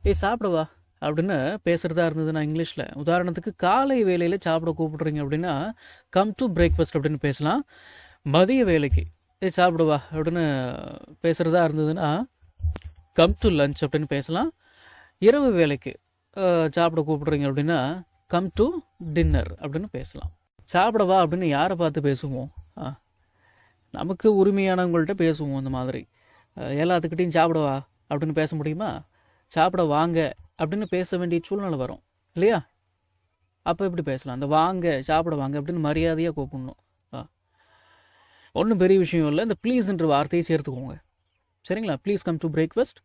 ஏய் சாப்பிடவா அப்படின்னு பேசுகிறதா இருந்ததுன்னா இங்கிலீஷில், உதாரணத்துக்கு காலை வேலையில் சாப்பிட கூப்பிடுறீங்க அப்படின்னா கம் டு பிரேக்ஃபாஸ்ட் அப்படின்னு பேசலாம். மதிய வேலைக்கு ஏய் சாப்பிடவா அப்படின்னு பேசுகிறதா இருந்ததுன்னா கம் டு லஞ்ச் அப்படின்னு பேசலாம். இரவு வேலைக்கு சாப்பிட கூப்பிடுறீங்க அப்படின்னா கம் டு டின்னர் அப்படின்னு பேசலாம். சாப்பிடவா அப்படின்னு யாரை பார்த்து பேசுவோம்? நமக்கு உரிமையானவங்கள்ட்ட பேசுவோம். இந்த மாதிரி எல்லாத்துக்கிட்டையும் சாப்பிடவா அப்படின்னு பேச முடியுமா? சாப்பிட வாங்க அப்படின்னு பேச வேண்டிய சூழ்நிலை வரும் இல்லையா? அப்போ எப்படி பேசலாம்? அந்த வாங்க சாப்பிட வாங்க அப்படின்னு மரியாதையாக கூப்பிடணும். ஒன்றும் பெரிய விஷயம் இல்லை. இந்த ப்ளீஸ்ன்ற வார்த்தையை சேர்த்துக்கோங்க, சரிங்களா? Please come to breakfast,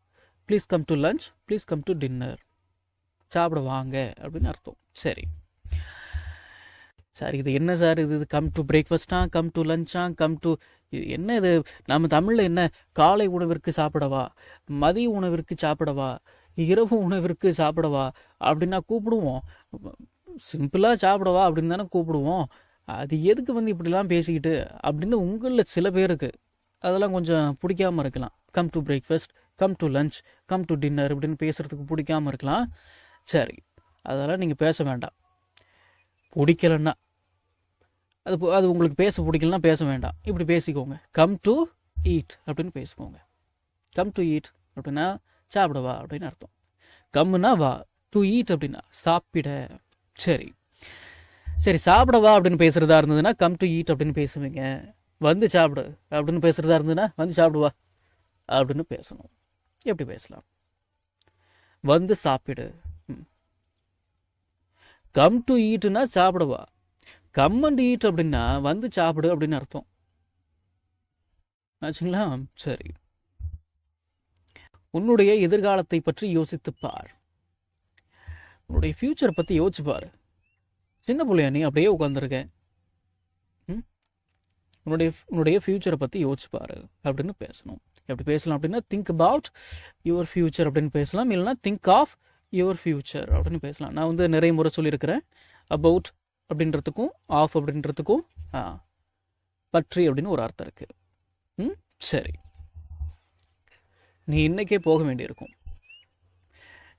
please come to lunch, please come to dinner. சாப்பிட வாங்க அப்படின்னு அர்த்தம். சரி சார், இது என்ன சார் இது கம் டு பிரேக்ஃபாஸ்டா, கம் டு லஞ்சா, கம் டு என்ன இது? நம்ம தமிழில் என்ன காலை உணவிற்கு சாப்பிடவா, மதிய உணவிற்கு சாப்பிடவா, இரவு உணவிற்கு சாப்பிடவா அப்படின்னா கூப்பிடுவோம். சிம்பிளாக சாப்பிடவா அப்படின்னு தானே கூப்பிடுவோம். அது எதுக்கு இப்படிலாம் பேசிக்கிட்டு அப்படின்னு உங்களில் சில பேருக்கு அதெல்லாம் கொஞ்சம் பிடிக்காமல் இருக்கலாம். Come to breakfast, come to lunch, come to dinner இப்படின்னு பேசுகிறதுக்கு பிடிக்காமல் இருக்கலாம். சரி, அதெல்லாம் நீங்கள் பேச வேண்டாம். பிடிக்கலன்னா அது உங்களுக்கு பேச பிடிக்கலன்னா பேச வேண்டாம். இப்படி பேசிக்கோங்க. கம் டு ஈட் அப்படின்னு பேசிக்கோங்க. கம் டு ஈட் அப்படின்னா சாப்பிடவா அப்படின்னு அர்த்தம். கம்முன்னா வா, டு ஈட் அப்படின்னா சாப்பிட. சரி சரி, சாப்பிடவா அப்படின்னு பேசுகிறதா இருந்ததுன்னா கம் டு ஈட் அப்படின்னு பேசுவீங்க. வந்து சாப்பிடு அப்படின்னு பேசுகிறதா இருந்ததுன்னா வந்து சாப்பிடுவா அப்படின்னு பேசணும். எப்படி பேசலாம்? வந்து சாப்பிடு. கம் டு ஈட்டுன்னா சாப்பிடவா, கம் அண்ட் ஈட் அப்படின்னா வந்து சாப்பிடு அப்படின்னு அர்த்தம் ஆச்சுங்களா? சரி, உன்னுடைய எதிர்காலத்தை பற்றி யோசித்து பார். உன்னுடைய ஃபியூச்சர் பற்றி யோசிச்சு பாரு. சின்ன பிள்ளையா நீ அப்படியே உட்காந்துருக்க. உன்னுடைய ஃபியூச்சரை பற்றி யோசிச்சு பாரு அப்படின்னு பேசணும். எப்படி பேசலாம் அப்படின்னா திங்க் அபவுட் யுவர் ஃபியூச்சர் அப்படின்னு பேசலாம். இல்லைன்னா திங்க் ஆஃப் யுவர் ஃபியூச்சர் அப்படின்னு பேசலாம். நான் நிறைய முறை சொல்லியிருக்கிறேன். அபவுட் அப்படின்றதுக்கும் ஆஃப் அப்படின்றதுக்கும் பற்றி அப்படின்னு ஒரு அர்த்தம் இருக்கு. சரி, நீ இன்னைக்கே போக வேண்டியிருக்கும்.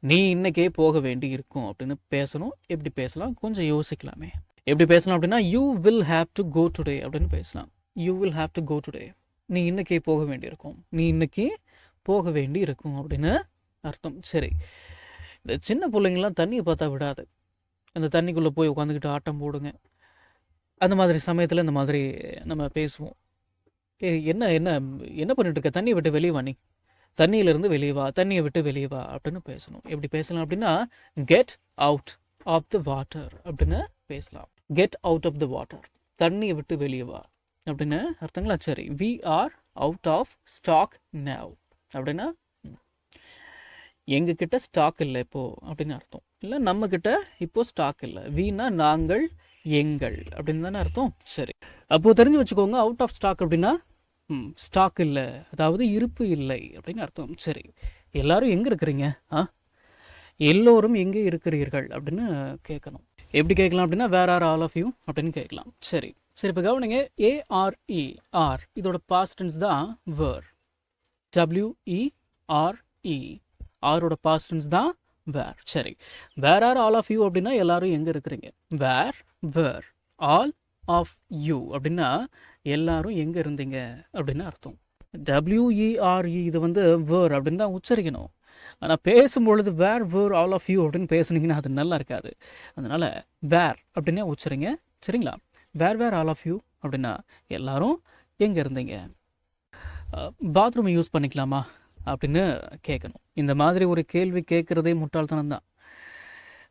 நீ இன்னைக்கே போக வேண்டி இருக்கும் அப்படின்னு பேசணும். எப்படி பேசலாம்? கொஞ்சம் யோசிக்கலாமே. எப்படி பேசலாம் அப்படின்னா you will have to go today அப்படின்னு பேசலாம். You will have to go today. நீ இன்னைக்கே போக வேண்டியிருக்கும். நீ இன்னைக்கு போக வேண்டி இருக்கும் அப்படின்னு அர்த்தம். சரி, இந்த சின்ன பிள்ளைங்கள்லாம் தண்ணியை பார்த்தா விடாது. அந்த தண்ணிக்குள்ளே போய் உட்காந்துக்கிட்டு ஆட்டம் போடுங்க. அந்த மாதிரி சமயத்தில் இந்த மாதிரி நம்ம பேசுவோம். என்ன என்ன என்ன பண்ணிட்டு இருக்க? தண்ணியை விட்டு வெளியே வா, நீ தண்ணியிலிருந்து வெளியே வா, தண்ணியை விட்டு வெளியே வா அப்படின்னு பேசணும். எப்படி பேசலாம் அப்படின்னா get out of the water அப்படின்னு பேசலாம். Get out of the water, தண்ணியை விட்டு வெளியே வா அப்படின்னு அர்த்தங்களா? சரி, we are out of stock now அப்படின்னா எங்ககிட்ட ஸ்டாக் இல்லை இப்போ அப்படின்னு அர்த்தம். இல்லை நம்ம கிட்ட இப்போ ஸ்டாக் இல்லை. வீணா நாங்கள், எங்கள் அப்படின்னு தானே அர்த்தம். சரி, அப்போ தெரிஞ்சு வச்சுக்கோங்க. அவுட் ஆஃப் ஸ்டாக் அப்படின்னா ஸ்டாக் இல்லை, அதாவது இருப்பு இல்லை அப்படின்னு அர்த்தம். சரி, எல்லாரும் எங்கே இருக்கிறீங்க? எல்லோரும் எங்கே இருக்கிறீர்கள் அப்படின்னு கேட்கணும். எப்படி கேட்கலாம் அப்படின்னா where are all of you அப்படின்னு கேட்கலாம். சரி சரி, இப்போ கவனிங்க. ஏஆர்இ ஆர் இதோட பாஸ்ட் டென்ஸ் தான் வேர். WERE ஆரோட பாஸ்ட் டென்ஸ் தான் வேர். சரி, where are all of you அப்படின்னா எல்லாரும் எங்கே இருக்கிறீங்க. Where where all of you அப்படின்னா எல்லாரும் எங்கே இருந்தீங்க அப்படின்னு அர்த்தம். WERE இது வேர் அப்படின்னு தான் உச்சரிக்கணும். ஆனால் பேசும்பொழுது வேர் வேர் ஆல் ஆஃப் யூ அப்படின்னு பேசுனீங்கன்னா அது நல்லா இருக்காது. அதனால வேர் அப்படின்னே உச்சரிங்க, சரிங்களா? வேர் வேர் ஆல் ஆஃப் யூ அப்படின்னா எல்லாரும் எங்கே இருந்தீங்க. பாத்ரூமை யூஸ் பண்ணிக்கலாமா அப்படின்னு கேட்கணும். இந்த மாதிரி ஒரு கேள்வி கேட்குறதே முட்டாள்தனம் தான்.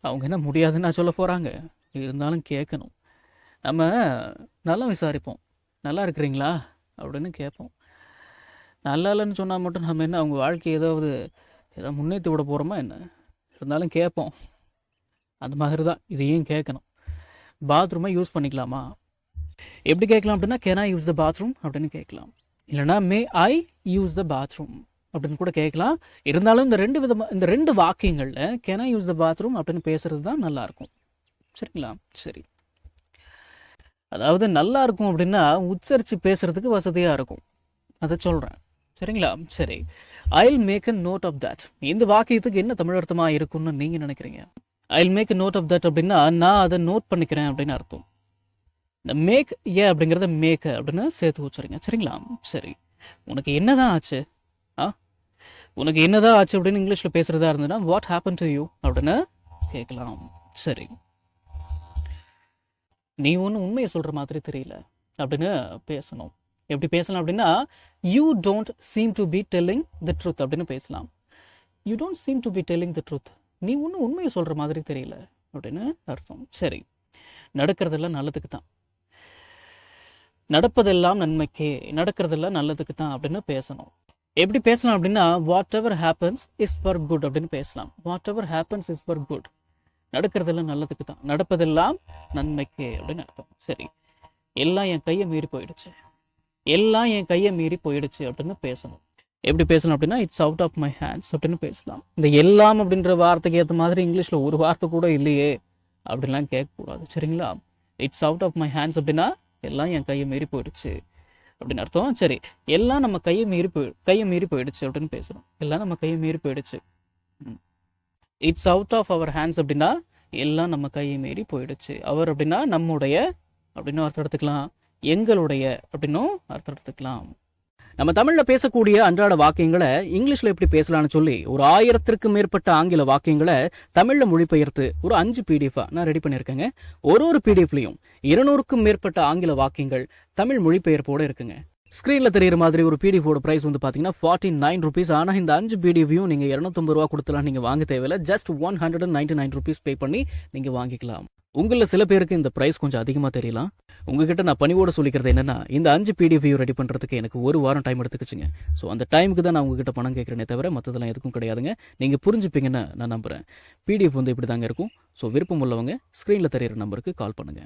அவங்க என்ன முடியாதுன்னு சொல்ல போகிறாங்க, இருந்தாலும் கேட்கணும். நம்ம நல்லா விசாரிப்போம். நல்லா இருக்கிறீங்களா அப்படின்னு கேட்போம். நல்லா இல்லைன்னு சொன்னால் மட்டும் நம்ம என்ன அவங்க வாழ்க்கையை ஏதாவது முன்னேற்றி விட போகிறோமா என்ன? இருந்தாலும் கேட்போம். அந்த மாதிரி தான் இதையும் கேட்கணும். பாத்ரூமை யூஸ் பண்ணிக்கலாமா? எப்படி கேட்கலாம் அப்படின்னா can I use the bathroom அப்படின்னு கேட்கலாம். இல்லைனா மே ஐ யூஸ் த பாத்ரூம் அப்படின்னு கூட கேட்கலாம். இருந்தாலும் இந்த ரெண்டு வாக்கியங்களில் can I use the bathroom அப்படின்னு பேசுறது தான் நல்லா இருக்கும், சரிங்களா? சரி, அதாவது நல்லா இருக்கும் அப்படின்னா உச்சரித்து பேசுறதுக்கு வசதியாக இருக்கும், அதை சொல்கிறேன், சரிங்களா? சரி. I'll make a note of that. இந்த வாக்கியத்துக்கு என்ன தமிழ் அர்த்தமா இருக்கும்னு நீங்க நினைக்கிறீங்க? I'll make a note of that அப்படின்னா நான் அதை நோட் பண்ணிக்கிறேன் அப்படின்னு அர்த்தம். இந்த மேக் ஏ அப்படிங்கிறத மேக் அப்படின்னு சேர்த்து வச்சுருங்க. சரிங்களா? சரி. உனக்கு என்னதான் ஆச்சு? ஆ உனக்கு என்னதான் ஆச்சு அப்படின்னு இங்கிலீஷில் பேசுறதா இருந்ததுன்னா வாட் ஹேப்பன் டு யூ அப்படின்னு கேட்கலாம். சரி. நீ ஒன்றும் உண்மையை சொல்கிற மாதிரி தெரியல அப்படின்னு பேசணும். எப்படி பேசலாம் அப்படின்னா you don't seem to be telling the truth அப்படின்னு பேசலாம். You don't seem to be telling the truth. நீ ஒன்றும் உண்மையை சொல்கிற மாதிரி தெரியல அப்படின்னு அர்த்தம். சரி. நடக்கிறதெல்லாம் நல்லதுக்கு தான், நடப்பதெல்லாம் நன்மைக்கே, நடக்கிறதெல்லாம் நல்லதுக்கு தான் அப்படின்னு பேசணும். எப்படி பேசலாம் அப்படின்னா what ever happens is for good அப்படின்னு பேசலாம். What ever happens is for good. நடக்கிறதெல்லாம் நல்லதுக்கு தான், நடப்பதெல்லாம் நன்மைக்கே அப்படின்னு அர்த்தம். சரி. எல்லாம் என் கையை மீறி போயிடுச்சு, எல்லாம் என் கையை மீறி போயிடுச்சு அப்படின்னு பேசணும். எப்படி பேசலாம் அப்படின்னா it's out of my hands அப்படின்னு பேசலாம். இந்த எல்லாம் அப்படின்ற வார்த்தைக்கு ஏற்ற மாதிரி இங்கிலீஷ்ல ஒரு வார்த்தை கூட இல்லையே அப்படின்லாம் கேட்கக்கூடாது. சரிங்களா? It's out of my hands அப்படின்னா எல்லாம் என் கையை மீறி போயிடுச்சு அப்படின்னு அர்த்தம். சரி. எல்லாம் நம்ம கையை மீறி போயிடுச்சு அப்படின்னு பேசணும். எல்லாம் நம்ம கையை மீறி போயிடுச்சு. It's out of our hands அப்படின்னா எல்லாம் நம்ம கையை மீறி போயிடுச்சு. அவர் அப்படின்னா நம்முடைய அப்படின்னு அர்த்தம் எடுத்துக்கலாம். எங்களுடைய அப்படின்னும் அர்த்தம் எடுத்துக்கலாம். நம்ம தமிழ்ல பேசக்கூடிய அன்றாட வாக்கியங்களை இங்கிலீஷ்ல எப்படி பேசலாம்னு சொல்லி ஒரு 1000க்கும் மேற்பட்ட ஆங்கில வாக்கியங்களை தமிழ்ல மொழிபெயர்த்து ஒரு 5 PDF நான் ரெடி பண்ணியிருக்கேங்க. ஒரு PDFலையும் 200க்கும் மேற்பட்ட ஆங்கில வாக்கியங்கள் தமிழ் மொழிபெயர்ப்போட இருக்குங்க. ஸ்கிரீன்ல தெரியுற மாதிரி ஒரு பிடிஎஃபோட பிரைஸ் வந்து பாத்தீங்கன்னா 49 rupees. ஆனா இந்த 5 பிடிஎஃபையும் நீங்க 250 ரூபா கொடுத்தலாம் நீங்க வாங்க தேவையில்ல. ஜஸ்ட் 199 rupees பே பண்ணி நீங்க வாங்கிக்கலாம். உங்கள சில பேருக்கு இந்த பிரைஸ் கொஞ்சம் அதிகமா தெரியலாம். உங்ககிட்ட நான் பணிவோட சொல்லிக்கிறது என்னன்னா இந்த 5 பிடிஎஃபையும் ரெடி பண்றதுக்கு எனக்கு ஒரு வாரம் டைம் எடுத்துக்கிச்சுங்க. ஸோ அந்த டைமுக்கு தான் நான் உங்ககிட்ட பணம் கேட்கறேனே தவிர மற்றதெல்லாம் எதுக்கும் கிடையாதுங்க. நீங்க புரிஞ்சுப்பீங்கன்னு நான் நம்புறேன். பிடிஎஃப் வந்து இப்படி தாங்க இருக்கும். ஸோ விருப்பம் உள்ளவங்க ஸ்கிரீன்ல தெரியுற நம்பருக்கு கால் பண்ணுங்க.